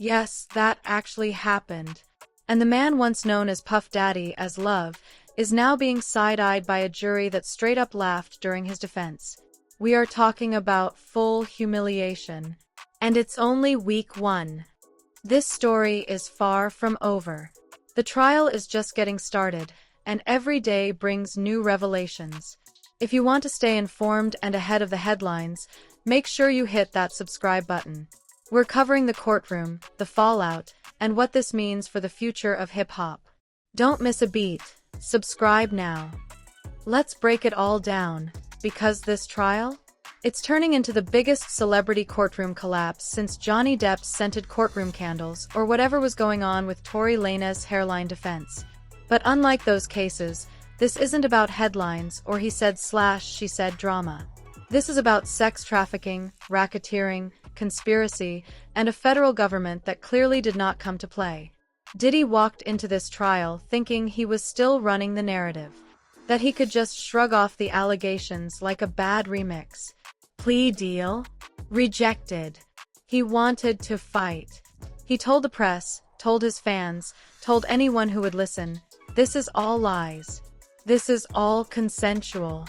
Yes, that actually happened. And the man once known as Puff Daddy as Love is now being side-eyed by a jury that straight up laughed during his defense. We are talking about full humiliation. And it's only week 1. This story is far from over. The trial is just getting started, and every day brings new revelations. If you want to stay informed and ahead of the headlines, make sure you hit that subscribe button. We're covering the courtroom, the fallout, and what this means for the future of hip-hop. Don't miss a beat. Subscribe now. Let's break it all down, because this trial? It's turning into the biggest celebrity courtroom collapse since Johnny Depp's scented courtroom candles or whatever was going on with Tory Lanez's hairline defense. But unlike those cases, this isn't about headlines or he said/she said drama. This is about sex trafficking, racketeering, conspiracy, and a federal government that clearly did not come to play. Diddy walked into this trial thinking he was still running the narrative, that he could just shrug off the allegations like a bad remix. Plea deal? Rejected. He wanted to fight. He told the press, told his fans, told anyone who would listen, this is all lies. This is all consensual.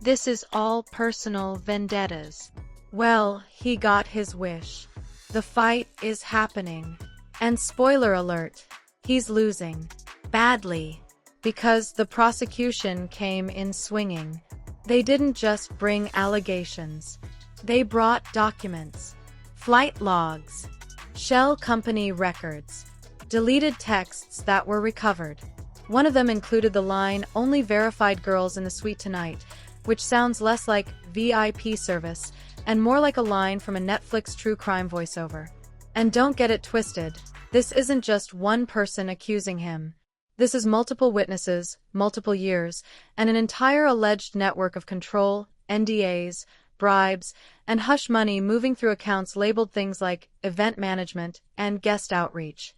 This is all personal vendettas. Well, he got his wish. The fight is happening. And spoiler alert, he's losing. Badly. Because the prosecution came in swinging. They didn't just bring allegations. They brought documents. Flight logs. Shell company records. Deleted texts that were recovered. One of them included the line, "Only verified girls in the suite tonight," which sounds less like VIP service and more like a line from a Netflix true crime voiceover. And don't get it twisted, this isn't just one person accusing him. This is multiple witnesses, multiple years, and an entire alleged network of control, NDAs, bribes, and hush money moving through accounts labeled things like event management and guest outreach.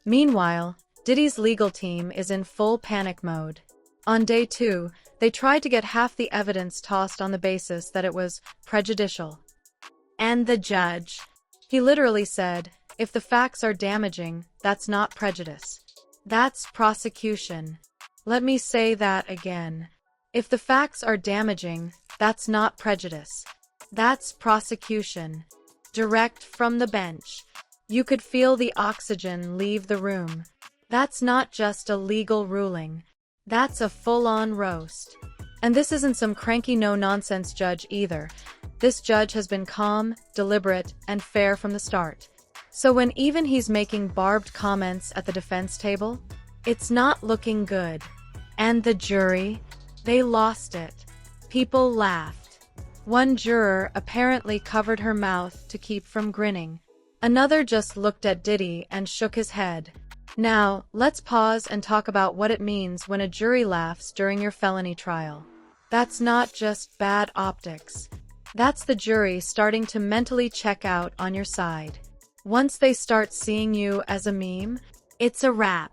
Meanwhile, Diddy's legal team is in full panic mode. On day 2, they tried to get half the evidence tossed on the basis that it was prejudicial. And the judge, he literally said, if the facts are damaging, that's not prejudice. That's prosecution. Let me say that again. If the facts are damaging, that's not prejudice. That's prosecution. Direct from the bench. You could feel the oxygen leave the room. That's not just a legal ruling. That's a full-on roast. And this isn't some cranky no-nonsense judge either. This judge has been calm, deliberate, and fair from the start. So when even he's making barbed comments at the defense table, it's not looking good. And the jury, they lost it. People laughed. One juror apparently covered her mouth to keep from grinning. Another just looked at Diddy and shook his head. Now, let's pause and talk about what it means when a jury laughs during your felony trial. That's not just bad optics. That's the jury starting to mentally check out on your side. Once they start seeing you as a meme, it's a wrap.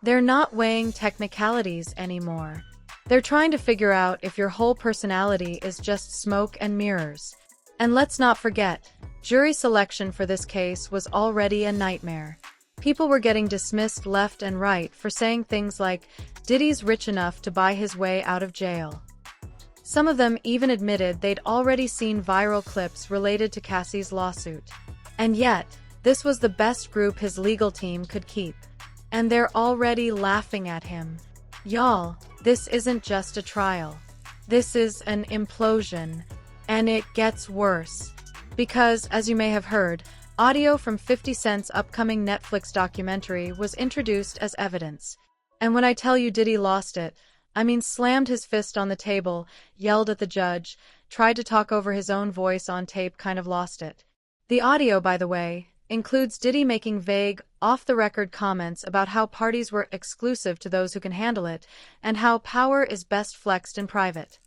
They're not weighing technicalities anymore. They're trying to figure out if your whole personality is just smoke and mirrors. And let's not forget, jury selection for this case was already a nightmare. People were getting dismissed left and right for saying things like, Diddy's rich enough to buy his way out of jail. Some of them even admitted they'd already seen viral clips related to Cassie's lawsuit. And yet, this was the best group his legal team could keep. And they're already laughing at him. Y'all, this isn't just a trial. This is an implosion. And it gets worse. Because, as you may have heard, audio from 50 Cent's upcoming Netflix documentary was introduced as evidence. And when I tell you Diddy lost it, I mean slammed his fist on the table, yelled at the judge, tried to talk over his own voice on tape, kind of lost it. The audio, by the way, includes Diddy making vague, off-the-record comments about how parties were exclusive to those who can handle it, and how power is best flexed in private.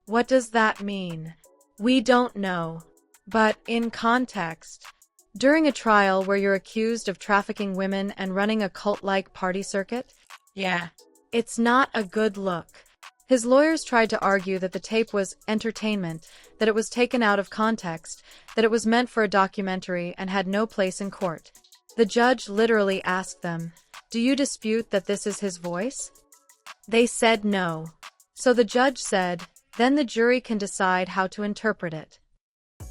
What does that mean? We don't know. But, in context, during a trial where you're accused of trafficking women and running a cult-like party circuit? Yeah. It's not a good look. His lawyers tried to argue that the tape was entertainment, that it was taken out of context, that it was meant for a documentary and had no place in court. The judge literally asked them, "Do you dispute that this is his voice?" They said no. So the judge said, "Then the jury can decide how to interpret it."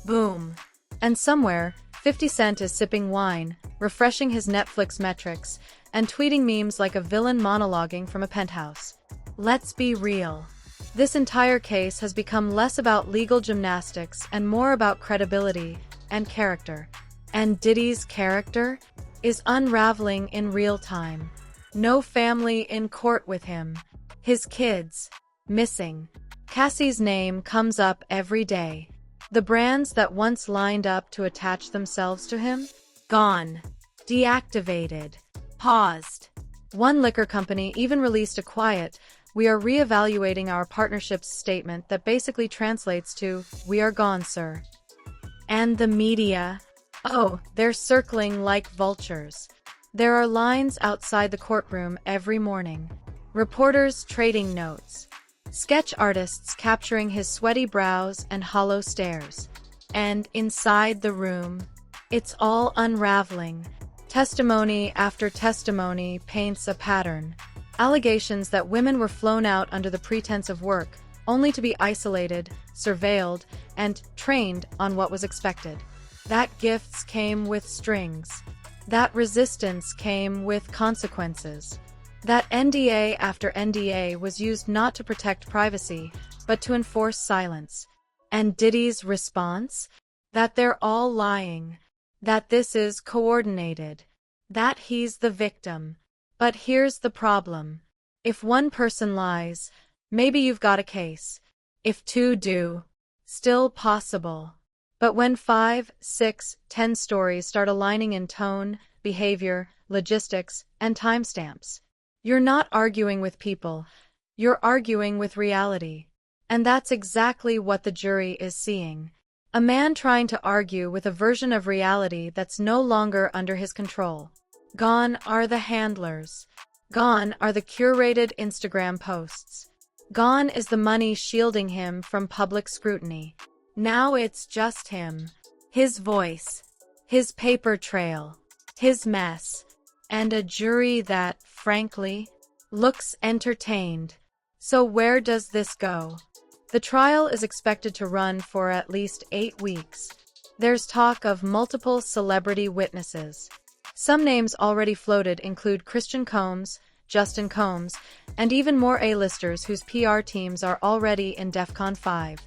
Boom. And somewhere, 50 Cent is sipping wine, refreshing his Netflix metrics, and tweeting memes like a villain monologuing from a penthouse. Let's be real. This entire case has become less about legal gymnastics and more about credibility and character. And Diddy's character is unraveling in real time. No family in court with him. His kids missing. Cassie's name comes up every day. The brands that once lined up to attach themselves to him? Gone. Deactivated. Paused. One liquor company even released a quiet, "We are reevaluating our partnerships" statement that basically translates to, "We are gone, sir." And the media? Oh, they're circling like vultures. There are lines outside the courtroom every morning. Reporters trading notes. Sketch artists capturing his sweaty brows and hollow stares. And inside the room, it's all unraveling. Testimony after testimony paints a pattern. Allegations that women were flown out under the pretense of work, only to be isolated, surveilled, and trained on what was expected. That gifts came with strings. That resistance came with consequences. That NDA after NDA was used not to protect privacy, but to enforce silence. And Diddy's response? That they're all lying. That this is coordinated. That he's the victim. But here's the problem. If one person lies, maybe you've got a case. If two do, still possible. But when 5, 6, 10 stories start aligning in tone, behavior, logistics, and timestamps, you're not arguing with people, you're arguing with reality. And that's exactly what the jury is seeing. A man trying to argue with a version of reality that's no longer under his control. Gone are the handlers. Gone are the curated Instagram posts. Gone is the money shielding him from public scrutiny. Now it's just him. His voice. His paper trail. His mess. And a jury that, frankly, looks entertained. So where does this go? The trial is expected to run for at least 8 weeks. There's talk of multiple celebrity witnesses. Some names already floated include Christian Combs, Justin Combs, and even more A-listers whose PR teams are already in DEFCON 5.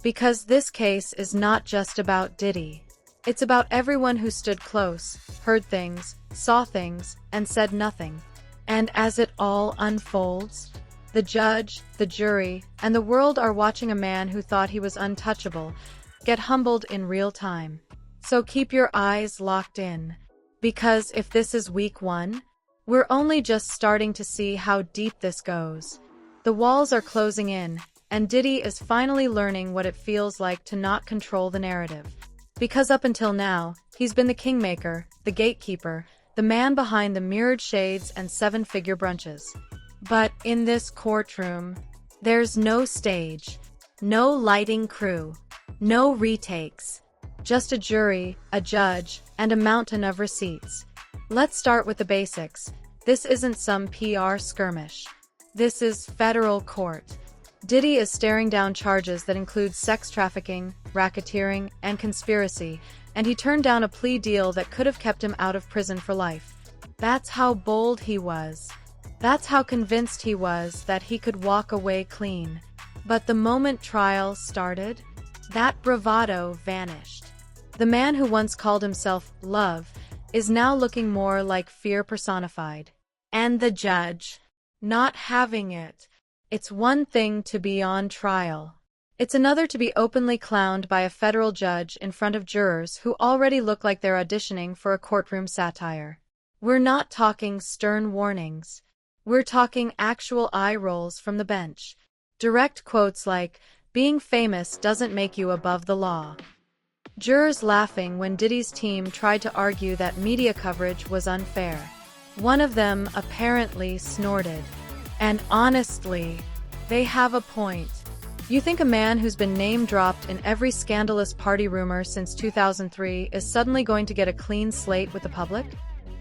Because this case is not just about Diddy. It's about everyone who stood close, heard things, saw things, and said nothing. And as it all unfolds, the judge, the jury, and the world are watching a man who thought he was untouchable get humbled in real time. So keep your eyes locked in. Because if this is week 1, we're only just starting to see how deep this goes. The walls are closing in, and Diddy is finally learning what it feels like to not control the narrative. Because up until now, he's been the kingmaker, the gatekeeper, the man behind the mirrored shades and 7-figure brunches. But in this courtroom, there's no stage, no lighting crew, no retakes. Just a jury, a judge, and a mountain of receipts. Let's start with the basics. This isn't some PR skirmish. This is federal court. Diddy is staring down charges that include sex trafficking, racketeering, and conspiracy, and he turned down a plea deal that could have kept him out of prison for life. That's how bold he was. That's how convinced he was that he could walk away clean. But the moment trial started, that bravado vanished. The man who once called himself Love is now looking more like fear personified. And the judge, not having it. It's one thing to be on trial. It's another to be openly clowned by a federal judge in front of jurors who already look like they're auditioning for a courtroom satire. We're not talking stern warnings. We're talking actual eye rolls from the bench. Direct quotes like, "Being famous doesn't make you above the law." Jurors laughing when Diddy's team tried to argue that media coverage was unfair. One of them apparently snorted. And honestly, they have a point. You think a man who's been name-dropped in every scandalous party rumor since 2003 is suddenly going to get a clean slate with the public?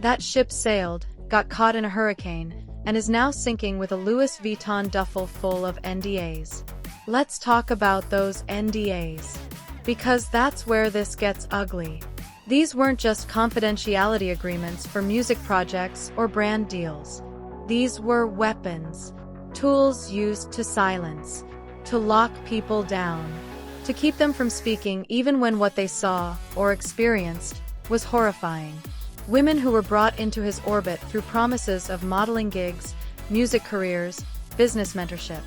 That ship sailed, got caught in a hurricane, and is now sinking with a Louis Vuitton duffel full of NDAs. Let's talk about those NDAs. Because that's where this gets ugly. These weren't just confidentiality agreements for music projects or brand deals. These were weapons, tools used to silence, to lock people down, to keep them from speaking even when what they saw or experienced was horrifying. Women who were brought into his orbit through promises of modeling gigs, music careers, business mentorship.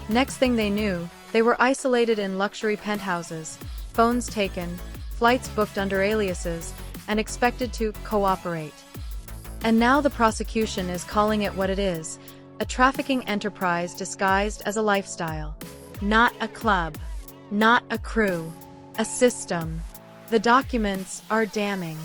Next thing they knew, they were isolated in luxury penthouses, phones taken, flights booked under aliases, and expected to cooperate. And now the prosecution is calling it what it is, a trafficking enterprise disguised as a lifestyle. Not a club. Not a crew. A system. The documents are damning.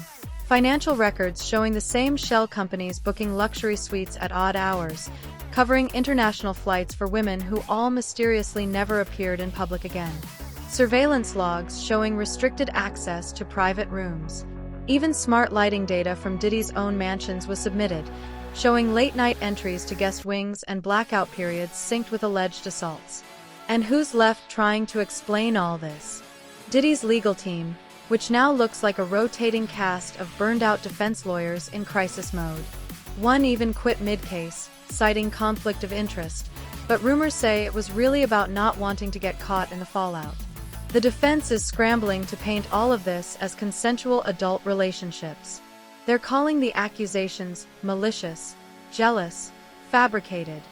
Financial records showing the same shell companies booking luxury suites at odd hours, covering international flights for women who all mysteriously never appeared in public again. Surveillance logs showing restricted access to private rooms. Even smart lighting data from Diddy's own mansions was submitted, showing late-night entries to guest wings and blackout periods synced with alleged assaults. And who's left trying to explain all this? Diddy's legal team, which now looks like a rotating cast of burned-out defense lawyers in crisis mode. One even quit mid-case, citing conflict of interest, but rumors say it was really about not wanting to get caught in the fallout. The defense is scrambling to paint all of this as consensual adult relationships. They're calling the accusations malicious, jealous, fabricated.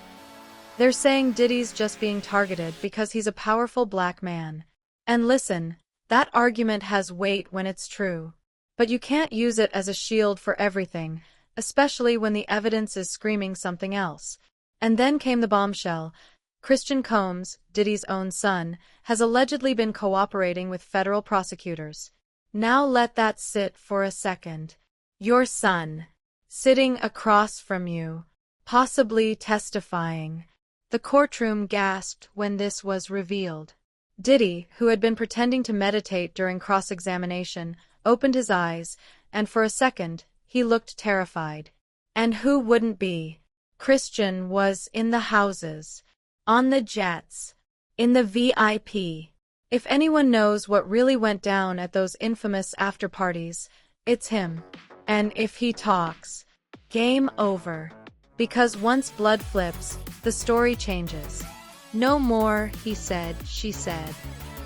They're saying Diddy's just being targeted because he's a powerful black man. And listen, that argument has weight when it's true. But you can't use it as a shield for everything, especially when the evidence is screaming something else. And then came the bombshell. Christian Combs, Diddy's own son, has allegedly been cooperating with federal prosecutors. Now let that sit for a second. Your son, sitting across from you, possibly testifying. The courtroom gasped when this was revealed. Diddy, who had been pretending to meditate during cross-examination, opened his eyes, and for a second, he looked terrified. And who wouldn't be? Christian was in the houses, on the jets, in the VIP. If anyone knows what really went down at those infamous after-parties, it's him. And if he talks, game over. Because once blood flips, the story changes. No more, he said, she said.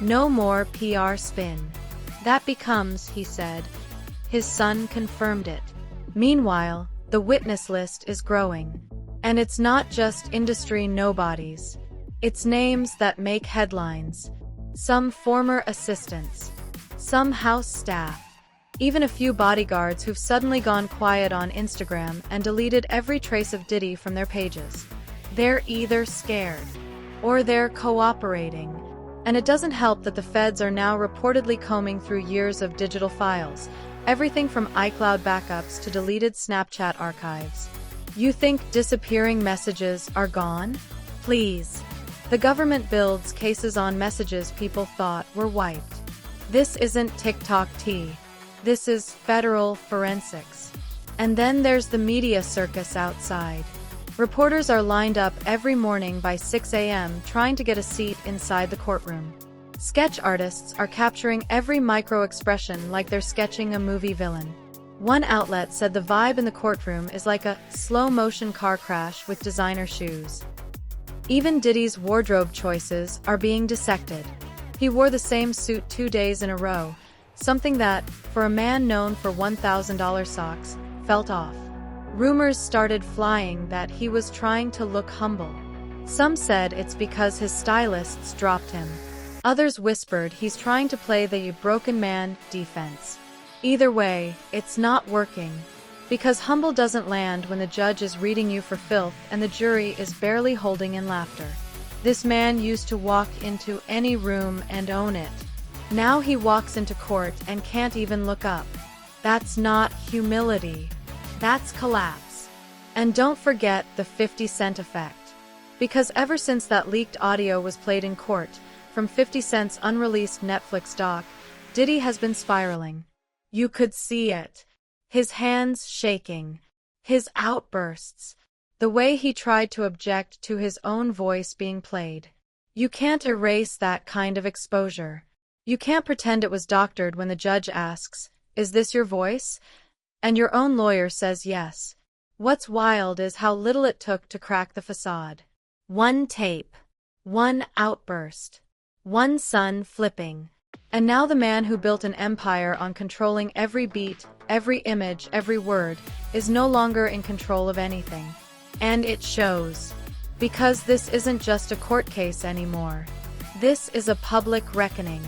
No more PR spin. That becomes, he said. His son confirmed it. Meanwhile, the witness list is growing. And it's not just industry nobodies. It's names that make headlines. Some former assistants. Some house staff. Even a few bodyguards who've suddenly gone quiet on Instagram and deleted every trace of Diddy from their pages. They're either scared or they're cooperating. And it doesn't help that the feds are now reportedly combing through years of digital files, everything from iCloud backups to deleted Snapchat archives. You think disappearing messages are gone? Please. The government builds cases on messages people thought were wiped. This isn't TikTok tea. This is federal forensics. And then there's the media circus outside. Reporters are lined up every morning by 6 a.m. trying to get a seat inside the courtroom. Sketch artists are capturing every micro-expression like they're sketching a movie villain. One outlet said the vibe in the courtroom is like a slow-motion car crash with designer shoes. Even Diddy's wardrobe choices are being dissected. He wore the same suit 2 days in a row, something that, for a man known for $1,000 socks, felt off. Rumors started flying that he was trying to look humble. Some said it's because his stylists dropped him. Others whispered he's trying to play the broken man defense. Either way, it's not working. Because humble doesn't land when the judge is reading you for filth and the jury is barely holding in laughter. This man used to walk into any room and own it. Now he walks into court and can't even look up. That's not humility. That's collapse. And don't forget the 50 Cent effect. Because ever since that leaked audio was played in court, from 50 Cent's unreleased Netflix doc, Diddy has been spiraling. You could see it. his hands shaking, his outbursts, the way he tried to object to his own voice being played. You can't erase that kind of exposure. You can't pretend it was doctored when the judge asks, "Is this your voice?" and your own lawyer says yes. What's wild is how little it took to crack the facade. One tape, one outburst, one son flipping. And now the man who built an empire on controlling every beat, every image, every word, is no longer in control of anything. And it shows. Because this isn't just a court case anymore. This is a public reckoning.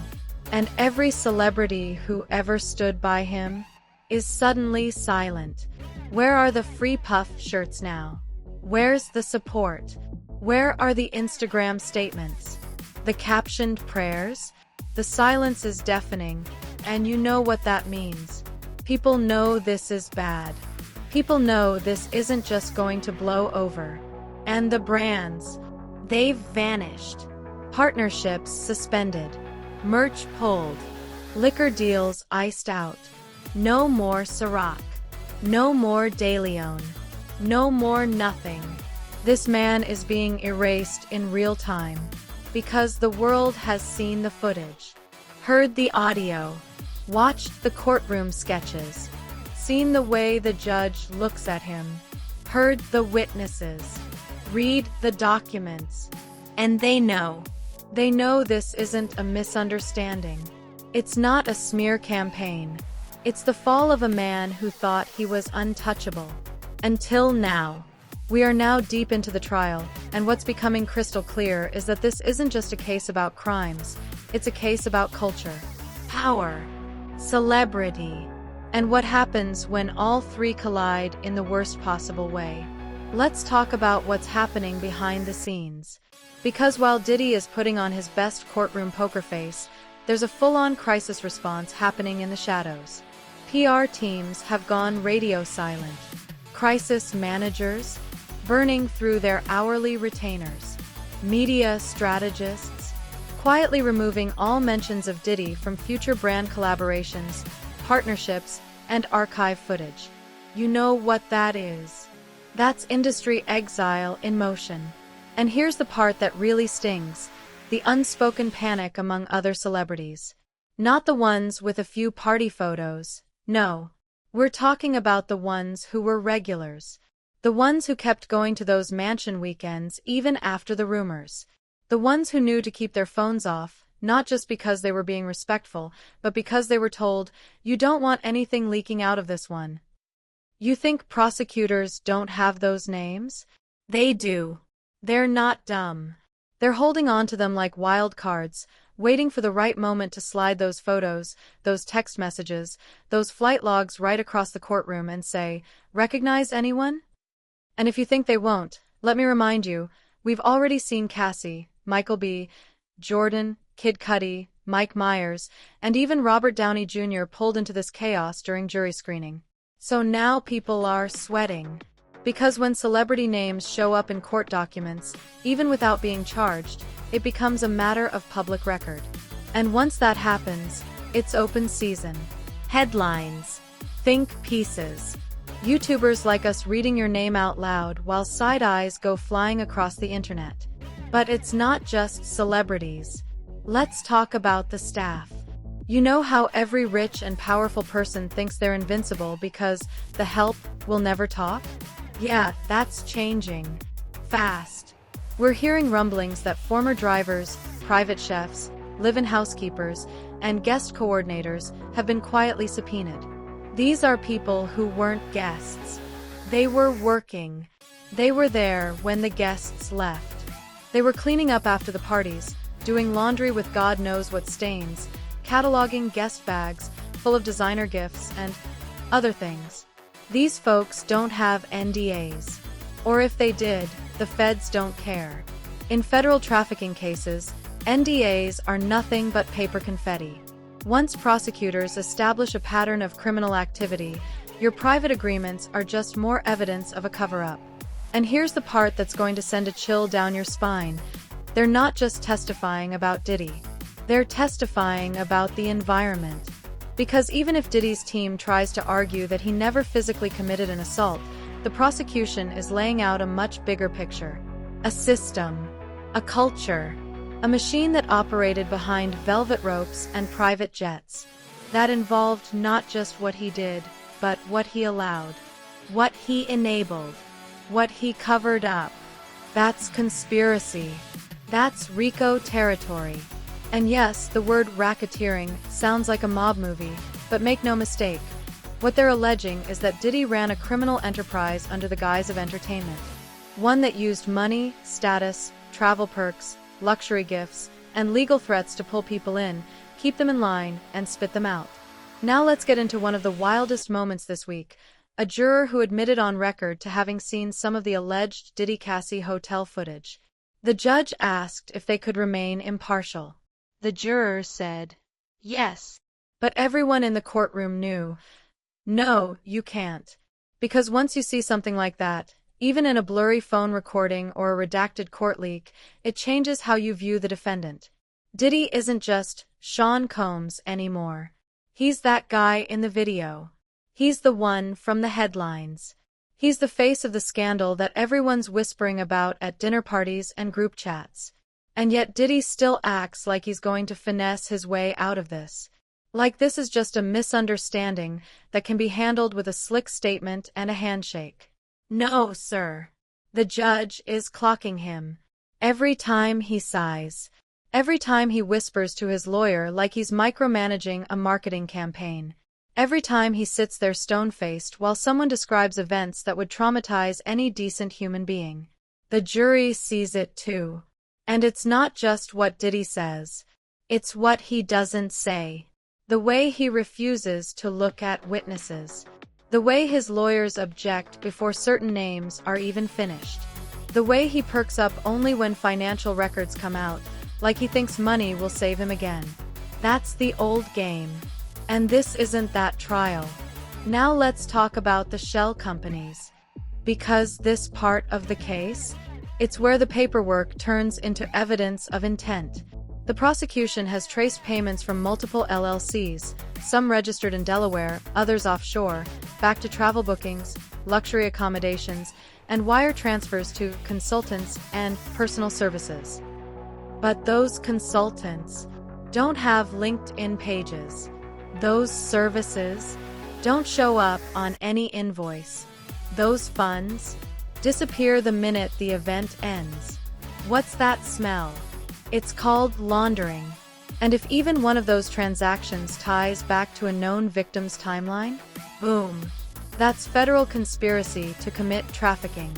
And every celebrity who ever stood by him is suddenly silent. Where are the free puff shirts now? Where's the support? Where are the Instagram statements? The captioned prayers? The silence is deafening, and you know what that means. People know this is bad. People know this isn't just going to blow over. And the brands, they've vanished. Partnerships suspended. Merch pulled. Liquor deals iced out. No more Ciroc. No more De Leon. No more nothing. This man is being erased in real time. Because the world has seen the footage, heard the audio, watched the courtroom sketches, seen the way the judge looks at him, heard the witnesses, read the documents, and they know. They know this isn't a misunderstanding. It's not a smear campaign. It's the fall of a man who thought he was untouchable. Until now. We are now deep into the trial, and what's becoming crystal clear is that this isn't just a case about crimes, it's a case about culture, power, celebrity, and what happens when all three collide in the worst possible way. Let's talk about what's happening behind the scenes. Because while Diddy is putting on his best courtroom poker face, there's a full-on crisis response happening in the shadows. PR teams have gone radio silent. Crisis managers, burning through their hourly retainers. Media strategists, quietly removing all mentions of Diddy from future brand collaborations, partnerships, and archive footage. You know what that is. That's industry exile in motion. And here's the part that really stings. The unspoken panic among other celebrities. Not the ones with a few party photos. No. We're talking about the ones who were regulars. The ones who kept going to those mansion weekends even after the rumors. The ones who knew to keep their phones off, not just because they were being respectful, but because they were told, "You don't want anything leaking out of this one." You think prosecutors don't have those names? They do. They're not dumb. They're holding on to them like wild cards, waiting for the right moment to slide those photos, those text messages, those flight logs right across the courtroom and say, "Recognize anyone?" And if you think they won't, let me remind you, we've already seen Cassie, Michael B., Jordan, Kid Cudi, Mike Myers, and even Robert Downey Jr. pulled into this chaos during jury screening. So now people are sweating. Because when celebrity names show up in court documents, even without being charged, it becomes a matter of public record. And once that happens, it's open season. Headlines. Think pieces. YouTubers like us reading your name out loud while side eyes go flying across the internet. But it's not just celebrities. Let's talk about the staff. You know how every rich and powerful person thinks they're invincible because the help will never talk? Yeah, that's changing. Fast. We're hearing rumblings that former drivers, private chefs, live-in housekeepers, and guest coordinators have been quietly subpoenaed. These are people who weren't guests. They were working. They were there when the guests left. They were cleaning up after the parties, doing laundry with God knows what stains, cataloging guest bags full of designer gifts and other things. These folks don't have NDAs. Or if they did, the feds don't care. In federal trafficking cases, NDAs are nothing but paper confetti. Once prosecutors establish a pattern of criminal activity, your private agreements are just more evidence of a cover-up. And here's the part that's going to send a chill down your spine. They're not just testifying about Diddy. They're testifying about the environment. Because even if Diddy's team tries to argue that he never physically committed an assault, the prosecution is laying out a much bigger picture. A system, a culture, a machine that operated behind velvet ropes and private jets. That involved not just what he did, but what he allowed, what he enabled, what he covered up. That's conspiracy. That's RICO territory. And yes, the word racketeering sounds like a mob movie, but make no mistake. What they're alleging is that Diddy ran a criminal enterprise under the guise of entertainment. One that used money, status, travel perks, luxury gifts, and legal threats to pull people in, keep them in line, and spit them out. Now let's get into one of the wildest moments this week. A juror who admitted on record to having seen some of the alleged Diddy Cassie hotel footage. The judge asked if they could remain impartial. The juror said, "Yes." But everyone in the courtroom knew, no, you can't. Because once you see something like that, even in a blurry phone recording or a redacted court leak, it changes how you view the defendant. Diddy isn't just Sean Combs anymore. He's that guy in the video. He's the one from the headlines. He's the face of the scandal that everyone's whispering about at dinner parties and group chats. And yet Diddy still acts like he's going to finesse his way out of this. Like this is just a misunderstanding that can be handled with a slick statement and a handshake. No, sir. The judge is clocking him. Every time he sighs. Every time he whispers to his lawyer like he's micromanaging a marketing campaign. Every time he sits there stone-faced while someone describes events that would traumatize any decent human being. The jury sees it too. And it's not just what Diddy says. It's what he doesn't say. The way he refuses to look at witnesses. The way his lawyers object before certain names are even finished. The way he perks up only when financial records come out, like he thinks money will save him again. That's the old game. And this isn't that trial. Now let's talk about the shell companies. Because this part of the case, it's where the paperwork turns into evidence of intent. The prosecution has traced payments from multiple LLCs, some registered in Delaware, others offshore, back to travel bookings, luxury accommodations, and wire transfers to consultants and personal services. But those consultants don't have LinkedIn pages. Those services don't show up on any invoice. Those funds disappear the minute the event ends. What's that smell? It's called laundering. And if even one of those transactions ties back to a known victim's timeline, boom. That's federal conspiracy to commit trafficking.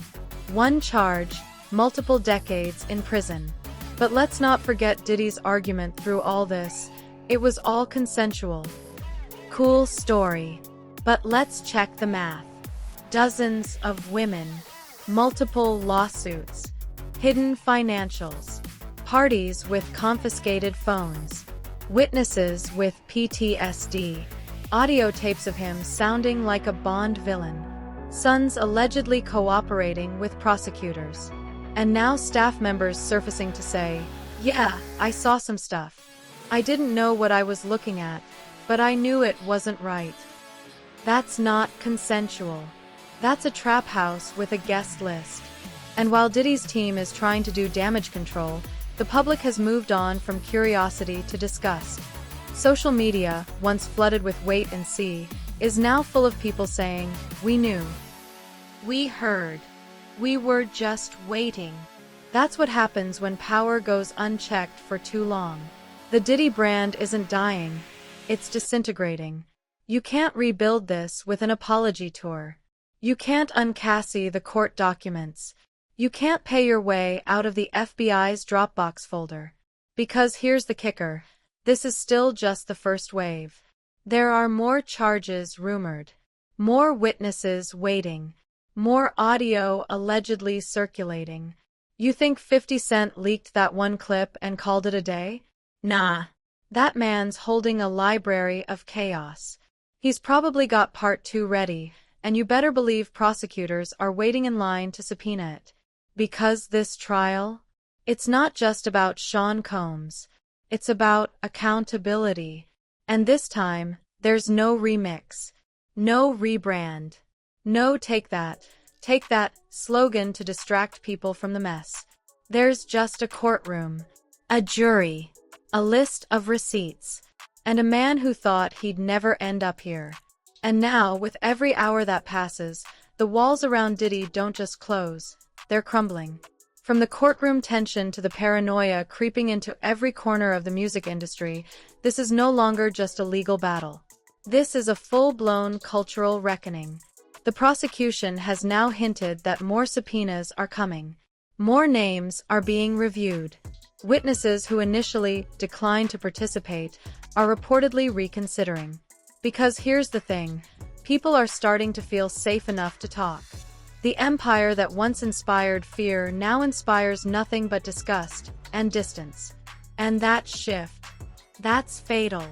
One charge, multiple decades in prison. But let's not forget Diddy's argument through all this. It was all consensual. Cool story. But let's check the math. Dozens of women. Multiple lawsuits. Hidden financials. Parties with confiscated phones. Witnesses with PTSD. Audio tapes of him sounding like a Bond villain. Sons allegedly cooperating with prosecutors. And now staff members surfacing to say, "Yeah, I saw some stuff. I didn't know what I was looking at, but I knew it wasn't right." That's not consensual. That's a trap house with a guest list. And while Diddy's team is trying to do damage control, the public has moved on from curiosity to disgust. Social media, once flooded with wait and see, is now full of people saying, "We knew. We heard. We were just waiting." That's what happens when power goes unchecked for too long. The Diddy brand isn't dying. It's disintegrating. You can't rebuild this with an apology tour. You can't uncassie the court documents. You can't pay your way out of the FBI's Dropbox folder. Because here's the kicker. This is still just the first wave. There are more charges rumored. More witnesses waiting. More audio allegedly circulating. You think 50 Cent leaked that one clip and called it a day? Nah. That man's holding a library of chaos. He's probably got part 2 ready, and you better believe prosecutors are waiting in line to subpoena it. Because this trial, it's not just about Sean Combs. It's about accountability. And this time, There's no remix, no rebrand, no take that slogan to distract people from the mess. There's just a courtroom, a jury, a list of receipts, and a man who thought he'd never end up here. And now, with every hour that passes, the walls around Diddy don't just close, they're crumbling. From the courtroom tension to the paranoia creeping into every corner of the music industry, this is no longer just a legal battle. This is a full-blown cultural reckoning. The prosecution has now hinted that more subpoenas are coming. More names are being reviewed. Witnesses who initially declined to participate are reportedly reconsidering. Because here's the thing, people are starting to feel safe enough to talk. The empire that once inspired fear now inspires nothing but disgust and distance. And that shift, that's fatal.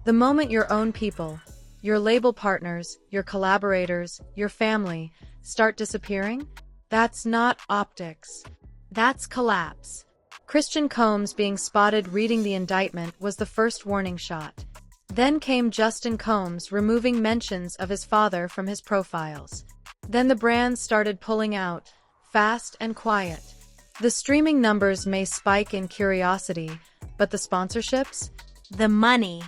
The moment your own people, your label partners, your collaborators, your family start disappearing, that's not optics. That's collapse. Christian Combs being spotted reading the indictment was the first warning shot. Then came Justin Combs removing mentions of his father from his profiles. Then the brands started pulling out, fast and quiet. The streaming numbers may spike in curiosity, but the sponsorships? The money?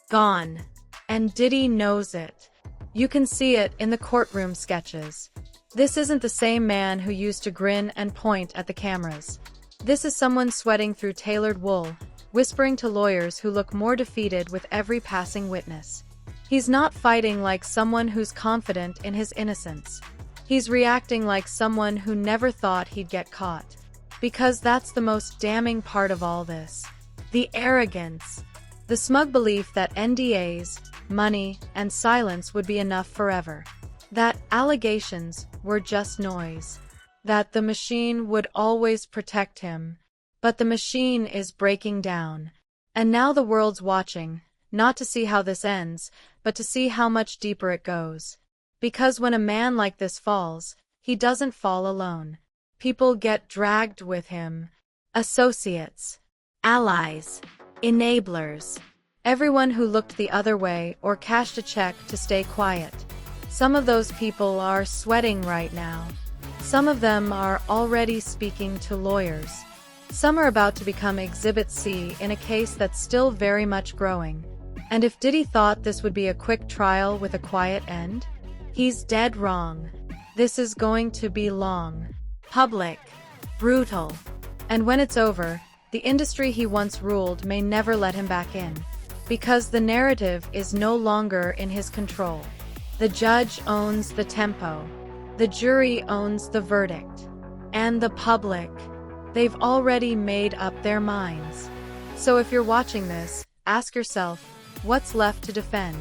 Gone. And Diddy knows it. You can see it in the courtroom sketches. This isn't the same man who used to grin and point at the cameras. This is someone sweating through tailored wool, whispering to lawyers who look more defeated with every passing witness. He's not fighting like someone who's confident in his innocence. He's reacting like someone who never thought he'd get caught. Because that's the most damning part of all this. The arrogance. The smug belief that NDAs, money, and silence would be enough forever. That allegations were just noise. That the machine would always protect him. But the machine is breaking down. And now the world's watching, not to see how this ends, but to see how much deeper it goes. Because when a man like this falls, he doesn't fall alone. People get dragged with him. Associates, allies, enablers. Everyone who looked the other way or cashed a check to stay quiet. Some of those people are sweating right now. Some of them are already speaking to lawyers. Some are about to become Exhibit C in a case that's still very much growing. And if Diddy thought this would be a quick trial with a quiet end, he's dead wrong. This is going to be long, public, brutal. And when it's over, the industry he once ruled may never let him back in. Because the narrative is no longer in his control. The judge owns the tempo. The jury owns the verdict. And the public, they've already made up their minds. So if you're watching this, ask yourself, what's left to defend?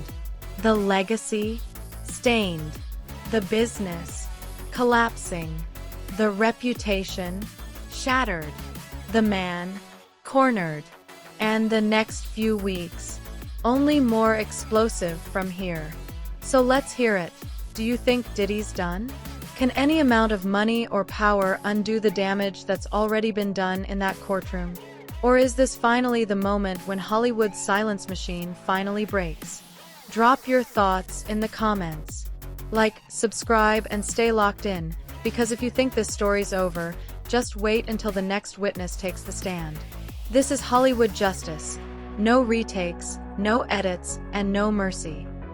The legacy? Stained. The business? Collapsing. The reputation? Shattered. The man? Cornered. And the next few weeks? Only more explosive from here. So let's hear it. Do you think Diddy's done? Can any amount of money or power undo the damage that's already been done in that courtroom? Or is this finally the moment when Hollywood's silence machine finally breaks? Drop your thoughts in the comments. Like, subscribe, and stay locked in, because if you think this story's over, just wait until the next witness takes the stand. This is Hollywood justice. No retakes, no edits, and no mercy.